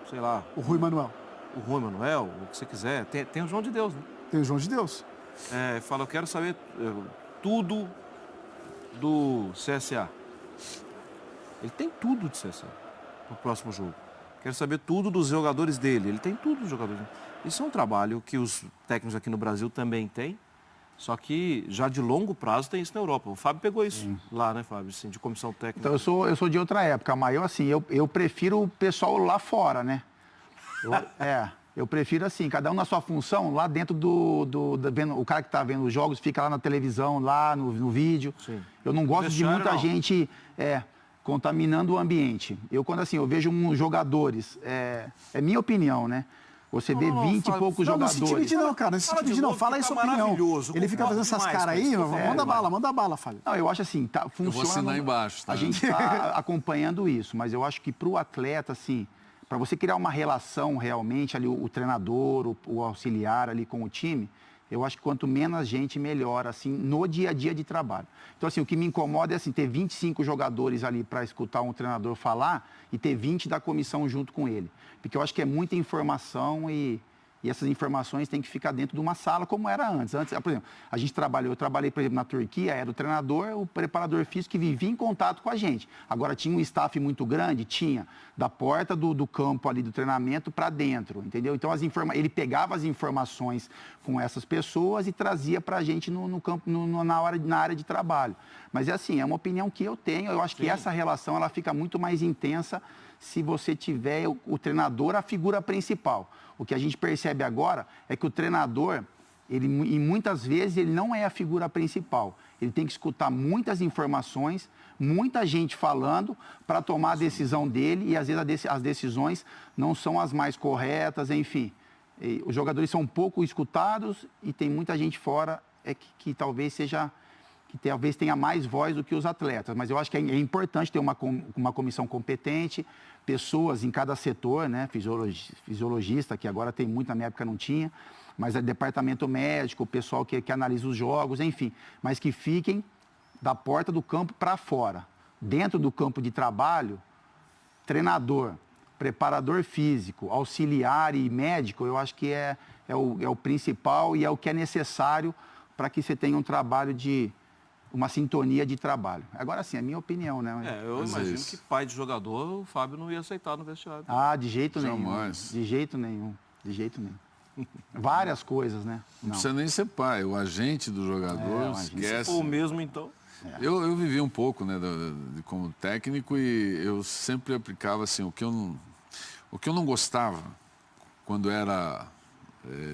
sei lá, O Rui Manuel. o Rui Manuel, o que você quiser. Tem o João de Deus, né? Tem o João de Deus. Fala, eu quero saber tudo do CSA. Ele tem tudo de CSA no próximo jogo. Quero saber tudo dos jogadores dele. Ele tem tudo dos jogadores dele. Isso é um trabalho que os técnicos aqui no Brasil também têm, só que já de longo prazo tem isso na Europa. O Fábio pegou isso lá, né, Fábio? Assim, de comissão técnica. Então, eu sou de outra época, mas eu prefiro o pessoal lá fora, né? Eu prefiro assim, cada um na sua função, lá dentro vendo, o cara que está vendo os jogos fica lá na televisão, lá no vídeo. Sim. Eu não gosto de muita gente contaminando o ambiente. Quando assim, eu vejo uns jogadores, é minha opinião, né? Você vê 20 e poucos jogadores. Não se intimide não, cara. Não se intimide não. Fala aí sua opinião. Ele fica fazendo essas caras aí, manda bala, Fábio. Não, eu acho assim, funciona. Eu vou assinar embaixo, tá? A gente está acompanhando isso, mas eu acho que para o atleta, assim, para você criar uma relação realmente ali, o treinador, o auxiliar ali com o time, eu acho que quanto menos gente, melhor, assim, no dia a dia de trabalho. Então, assim, o que me incomoda é, assim, ter 25 jogadores ali para escutar um treinador falar e ter 20 da comissão junto com ele. Porque eu acho que é muita informação e essas informações têm que ficar dentro de uma sala, como era antes. Antes, por exemplo, eu trabalhei, por exemplo, na Turquia, era o treinador, o preparador físico que vivia em contato com a gente. Agora, tinha um staff muito grande? Tinha. Da porta do campo ali do treinamento para dentro, entendeu? Então, ele pegava as informações com essas pessoas e trazia para a gente no campo, na área de trabalho. Mas é assim, é uma opinião que eu tenho. Eu acho que essa relação ela fica muito mais intensa se você tiver o treinador a figura principal. O que a gente percebe agora é que o treinador, e muitas vezes, ele não é a figura principal. Ele tem que escutar muitas informações, muita gente falando para tomar a decisão dele e, às vezes, as decisões não são as mais corretas, enfim. Os jogadores são pouco escutados e tem muita gente fora que talvez tenha mais voz do que os atletas. Mas eu acho que é importante ter uma comissão competente, pessoas em cada setor, né? Fisiologista, que agora tem muito, na minha época não tinha, mas é departamento médico, o pessoal que analisa os jogos, enfim, mas que fiquem da porta do campo para fora. Dentro do campo de trabalho, treinador, preparador físico, auxiliar e médico, eu acho que é o principal e é o que é necessário para que você tenha um trabalho uma sintonia de trabalho. Agora sim, é a minha opinião, né? Eu imagino que pai de jogador, o Fábio não ia aceitar no vestiário. Ah, de jeito nenhum. Jamais. De jeito nenhum. Várias coisas, né? Não precisa nem ser pai, o agente do jogador esquece. Se for o mesmo, então. Eu vivi um pouco, né, como técnico e eu sempre aplicava assim, o que eu não gostava quando era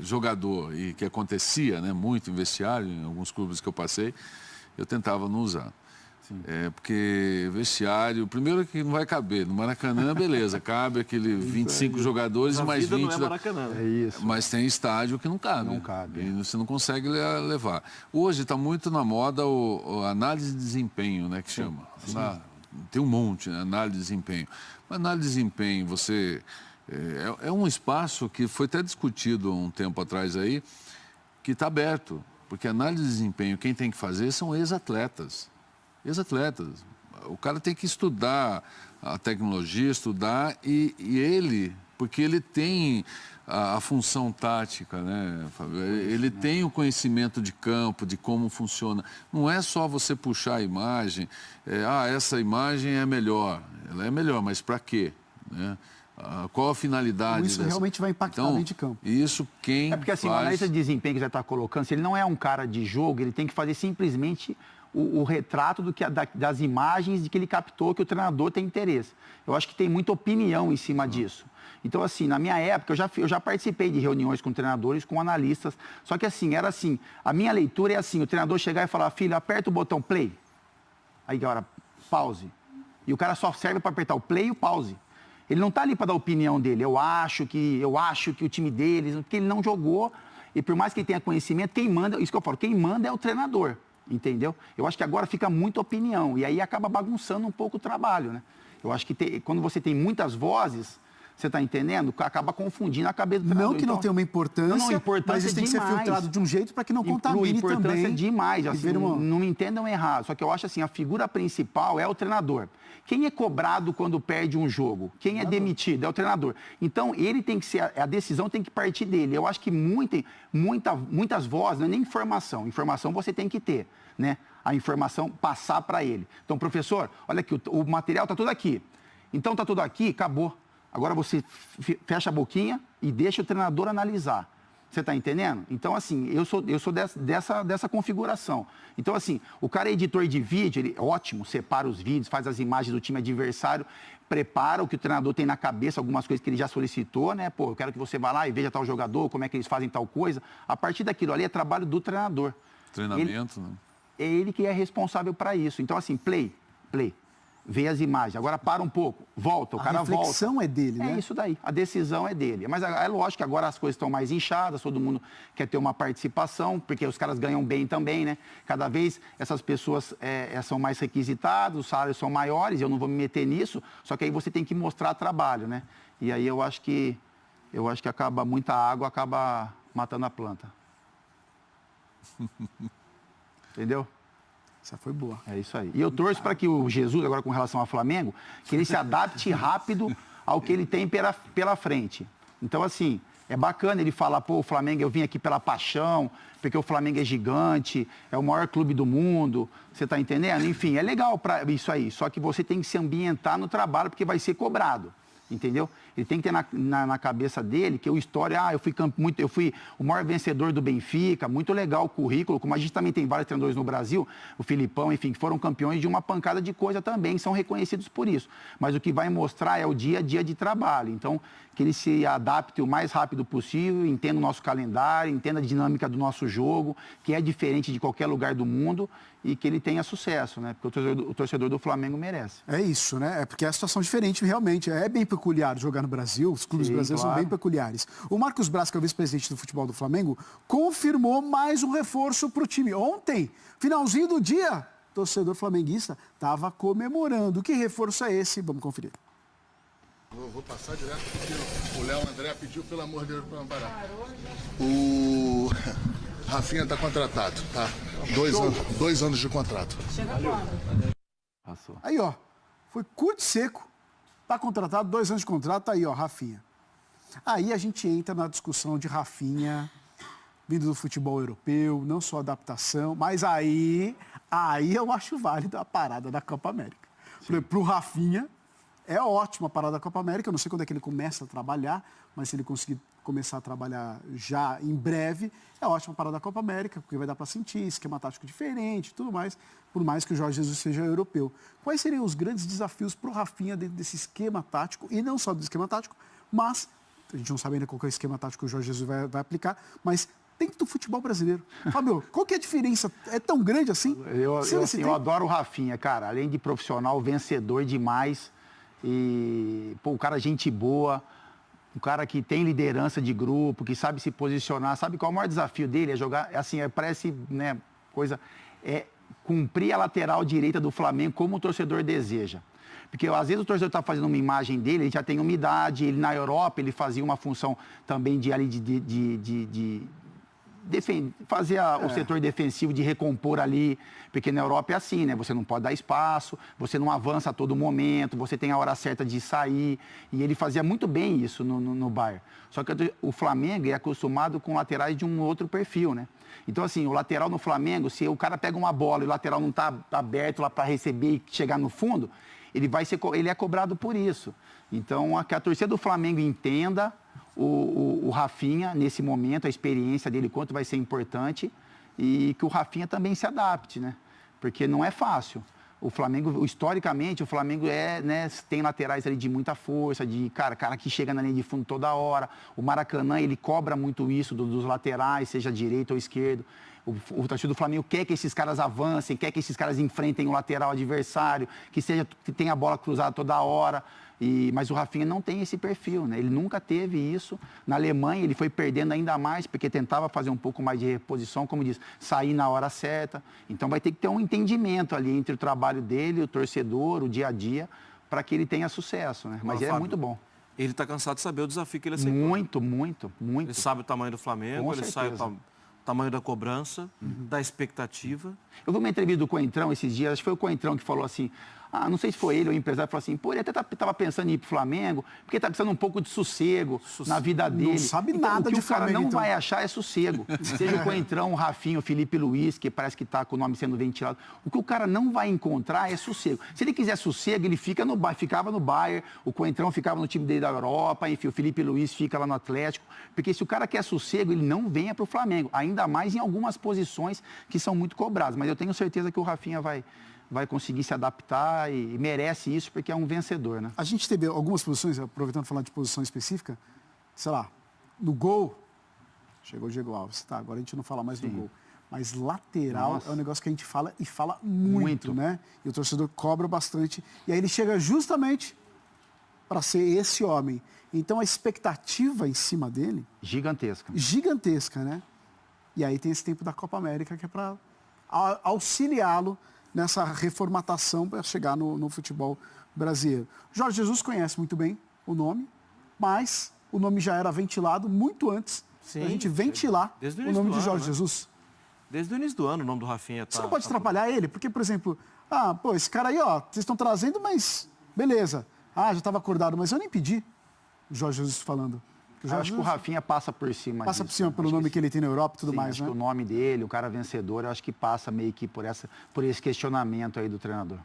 jogador e que acontecia, né, muito em vestiário, em alguns clubes que eu passei, eu tentava não usar. Porque vestiário, primeiro que não vai caber. No Maracanã, beleza, cabe aquele 25 jogadores e mais 20. Não é Maracanã. É isso. Mas tem estádio que não cabe. Não cabe. E você não consegue levar. Hoje está muito na moda a análise de desempenho, né, que chama. Tem um monte, né, análise de desempenho. Mas análise de desempenho, é um espaço que foi até discutido um tempo atrás aí, que está aberto. Porque análise de desempenho, quem tem que fazer são ex-atletas. Ex-atletas. O cara tem que estudar a tecnologia, estudar e ele, porque ele tem a função tática, né, Fábio? Ele tem o conhecimento de campo, de como funciona. Não é só você puxar a imagem, essa imagem é melhor. Ela é melhor, mas para quê? Né? Qual a finalidade Isso realmente vai impactar dentro de campo. Isso quem porque assim, faz... o analista de desempenho que você está colocando, se ele não é um cara de jogo, ele tem que fazer simplesmente o retrato das imagens de que ele captou, que o treinador tem interesse. Eu acho que tem muita opinião em cima disso. Então, assim, na minha época, eu já participei de reuniões com treinadores, com analistas, só que assim, era assim, a minha leitura é assim, o treinador chegar e falar, filho, aperta o botão play, aí agora, pause. E o cara só serve para apertar o play e o pause. Ele não está ali para dar a opinião dele. Eu acho que o time deles, porque ele não jogou. E por mais que ele tenha conhecimento, quem manda, isso que eu falo, quem manda é o treinador, entendeu? Eu acho que agora fica muita opinião e aí acaba bagunçando um pouco o trabalho, né? Eu acho que quando você tem muitas vozes, Você está entendendo? Acaba confundindo a cabeça do treinador. Não que não tenha uma importância, mas isso tem que ser filtrado de um jeito para que não contamine também. Importância demais. Assim, não me entendam errado. Só que eu acho assim, a figura principal é o treinador. Quem é cobrado quando perde um jogo? Quem é demitido? É o treinador. Então, ele tem que ser... A decisão tem que partir dele. Eu acho que muitas vozes, não é nem informação. Informação você tem que ter, né? A informação passar para ele. Então, professor, olha aqui, o material está tudo aqui. Então, está tudo aqui, acabou. Agora você fecha a boquinha e deixa o treinador analisar. Você está entendendo? Então, assim, eu sou dessa configuração. Então, assim, o cara é editor de vídeo, ele ótimo, separa os vídeos, faz as imagens do time adversário, prepara o que o treinador tem na cabeça, algumas coisas que ele já solicitou, né? Pô, eu quero que você vá lá e veja tal jogador, como é que eles fazem tal coisa. A partir daquilo ali é trabalho do treinador. Treinamento, né? É ele que é responsável para isso. Então, assim, play. Vê as imagens. Agora para um pouco, volta, o cara volta. A reflexão é dele, né? É isso daí, a decisão é dele. Mas é lógico que agora as coisas estão mais inchadas, todo mundo quer ter uma participação, porque os caras ganham bem também, né? Cada vez essas pessoas são mais requisitadas, os salários são maiores, eu não vou me meter nisso, só que aí você tem que mostrar trabalho, né? E aí eu acho que acaba muita água, acaba matando a planta. Entendeu? Essa foi boa. É isso aí. E eu torço para que o Jesus, agora com relação ao Flamengo, que ele se adapte rápido ao que ele tem pela frente. Então, assim, é bacana ele falar, pô, o Flamengo, eu vim aqui pela paixão, porque o Flamengo é gigante, é o maior clube do mundo, você está entendendo? Enfim, é legal para isso aí, só que você tem que se ambientar no trabalho, porque vai ser cobrado. Entendeu? Ele tem que ter na cabeça dele que o história, eu fui o maior vencedor do Benfica, muito legal o currículo, como a gente também tem vários treinadores no Brasil, o Filipão, enfim, que foram campeões de uma pancada de coisa também, são reconhecidos por isso. Mas o que vai mostrar é o dia a dia de trabalho. Então, que ele se adapte o mais rápido possível, entenda o nosso calendário, entenda a dinâmica do nosso jogo, que é diferente de qualquer lugar do mundo e que ele tenha sucesso, né? Porque o torcedor do Flamengo merece. É isso, né? É porque é a situação diferente, realmente. É bem peculiar jogar no Brasil, os clubes brasileiros são bem peculiares. O Marcos Braz, que é o vice-presidente do futebol do Flamengo, confirmou mais um reforço para o time. Ontem, finalzinho do dia, o torcedor flamenguista estava comemorando. Que reforço é esse? Vamos conferir. Vou passar direto porque o Léo André pediu, pelo amor de Deus, para não parar. O Rafinha está contratado, tá? 2 anos de contrato. Chega quando? Passou. Aí, ó, foi curto e seco, tá contratado, 2 anos de contrato, tá aí, ó, Rafinha. Aí a gente entra na discussão de Rafinha, vindo do futebol europeu, não só adaptação, mas aí eu acho válido a parada da Copa América. Pro Rafinha, é ótima a parada da Copa América, eu não sei quando é que ele começa a trabalhar, mas se ele conseguir começar a trabalhar já em breve, é ótima a parada da Copa América, porque vai dar para sentir esquema tático diferente e tudo mais, por mais que o Jorge Jesus seja europeu. Quais seriam os grandes desafios para o Rafinha dentro desse esquema tático, e não só do esquema tático, mas, a gente não sabe ainda qual é o esquema tático que o Jorge Jesus vai aplicar, mas dentro do futebol brasileiro. Fábio, qual que é a diferença? É tão grande assim? Eu adoro o Rafinha, cara, além de profissional, vencedor demais. E, pô, o cara gente boa, um cara que tem liderança de grupo, que sabe se posicionar, sabe qual é o maior desafio dele? É jogar, assim, parece, né, cumprir a lateral direita do Flamengo como o torcedor deseja. Porque às vezes o torcedor está fazendo uma imagem dele, ele já tem uma idade, ele na Europa, ele fazia uma função também fazer o setor defensivo, de recompor ali, porque na Europa é assim, né? Você não pode dar espaço, você não avança a todo momento, você tem a hora certa de sair, e ele fazia muito bem isso no Bayern. Só que o Flamengo é acostumado com laterais de um outro perfil, né? Então, assim, o lateral no Flamengo, se o cara pega uma bola e o lateral não está aberto lá para receber e chegar no fundo, ele é cobrado por isso. Então, que a torcida do Flamengo entenda o Rafinha, nesse momento, a experiência dele, quanto vai ser importante, e que o Rafinha também se adapte, né? Porque não é fácil. O Flamengo, historicamente, o Flamengo tem laterais ali de muita força, cara que chega na linha de fundo toda hora. O Maracanã, ele cobra muito isso dos laterais, seja direito ou esquerdo. O torcedor do Flamengo quer que esses caras avancem, quer que esses caras enfrentem o lateral adversário, que tenha a bola cruzada toda hora. Mas o Rafinha não tem esse perfil, né? Ele nunca teve isso. Na Alemanha, ele foi perdendo ainda mais, porque tentava fazer um pouco mais de reposição, como diz, sair na hora certa. Então, vai ter que ter um entendimento ali entre o trabalho dele, o torcedor, o dia a dia, para que ele tenha sucesso, né? Mas é muito bom. Ele está cansado de saber o desafio que ele aceitou. Muito, muito, muito. Ele sabe o tamanho do Flamengo, Com ele certeza. sabe o tamanho da cobrança, da expectativa. Eu vi uma entrevista do Coentrão esses dias, acho que foi o Coentrão que falou assim, não sei se foi ele ou o empresário, falou assim, pô, ele até estava pensando em ir pro Flamengo, porque está precisando um pouco de sossego na vida dele. Não sabe Então, nada o que de o cara Flamengo, não então. vai achar é sossego. Seja o Coentrão, o Rafinha, o Felipe Luiz, que parece que está com o nome sendo ventilado. O que o cara não vai encontrar é sossego. Se ele quiser sossego, ele fica ficava no Bayern, o Coentrão ficava no time dele da Europa, enfim, o Felipe Luiz fica lá no Atlético. Porque se o cara quer sossego, ele não venha para o Flamengo. Ainda mais em algumas posições que são muito cobradas. Mas eu tenho certeza que o Rafinha vai conseguir se adaptar e merece isso porque é um vencedor, né? A gente teve algumas posições, aproveitando falar de posição específica, sei lá, no gol, chegou o Diego Alves, tá, agora a gente não fala mais do gol. Mas lateral Nossa. é um negócio que a gente fala e fala muito, né? E o torcedor cobra bastante. E aí ele chega justamente para ser esse homem. Então a expectativa em cima dele... Gigantesca. Gigantesca, né? E aí tem esse tempo da Copa América que é para auxiliá-lo nessa reformatação para chegar no futebol brasileiro. Jorge Jesus conhece muito bem o nome, mas o nome já era ventilado muito antes da gente ventilar Desde o o início nome do de ano, Jorge né? Jesus. Desde o início do ano, o nome do Rafinha tá... Você não pode atrapalhar ele, porque, por exemplo, pô, esse cara aí, ó, vocês estão trazendo, mas beleza. Já estava acordado, mas eu nem pedi o Jorge Jesus falando. Eu acho que o Rafinha passa por cima Passa disso, por cima né? pelo Acho nome que ele tem na Europa e tudo sim, mais, acho né? que o nome dele, o cara vencedor, eu acho que passa meio que por esse questionamento aí do treinador.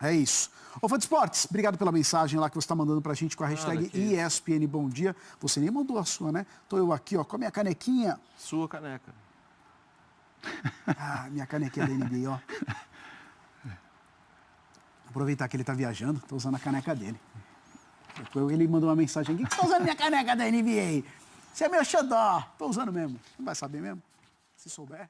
É isso. Ô, Fã de Esportes, obrigado pela mensagem lá que você está mandando pra gente com a hashtag ESPN Bom Dia. Você nem mandou a sua, né? Tô eu aqui, ó, com a minha canequinha. Sua caneca. Minha canequinha da NBA, ó. Aproveitar que ele tá viajando, tô usando a caneca dele. Depois ele mandou uma mensagem aqui, que você tá usando minha caneca da NBA? Você é meu xodó. Tô usando mesmo. Não vai saber mesmo? Se souber.